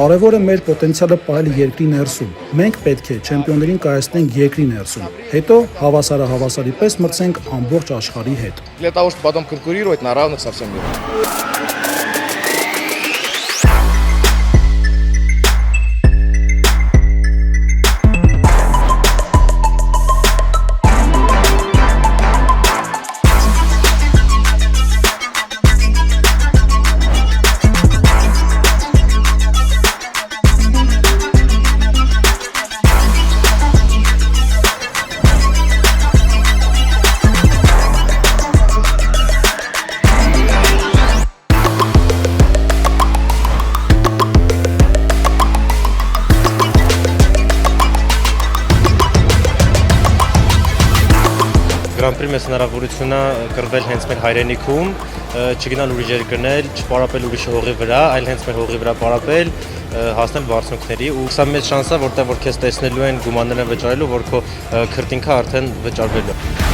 Կարևորը մեր պոտենցիալը պահել երկրի ներսում։ Մենք պետք է չեմպիոններին կայացնենք երկրի ներսում։ Հետո հավասարի պես մրցենք ամբողջ աշխարհի հետ։ Для того, чтобы потом конкурировать на равных со всем миром. Grand Prix մեզ հնարավորություն է կռվել հենց մեր հայրենիքում, չգնալ ուրիշ երկրներ, չպարապել ուրիշ հողի վրա, այլ հենց մեր հողի վրա պարապել, հասնել բարձունքների ու սա մեծ շանս է, որտեղ որ քեզ տեսնելու են, գումարներ են վճարելու, որ քո քրտինքը արդեն վճարվելու է։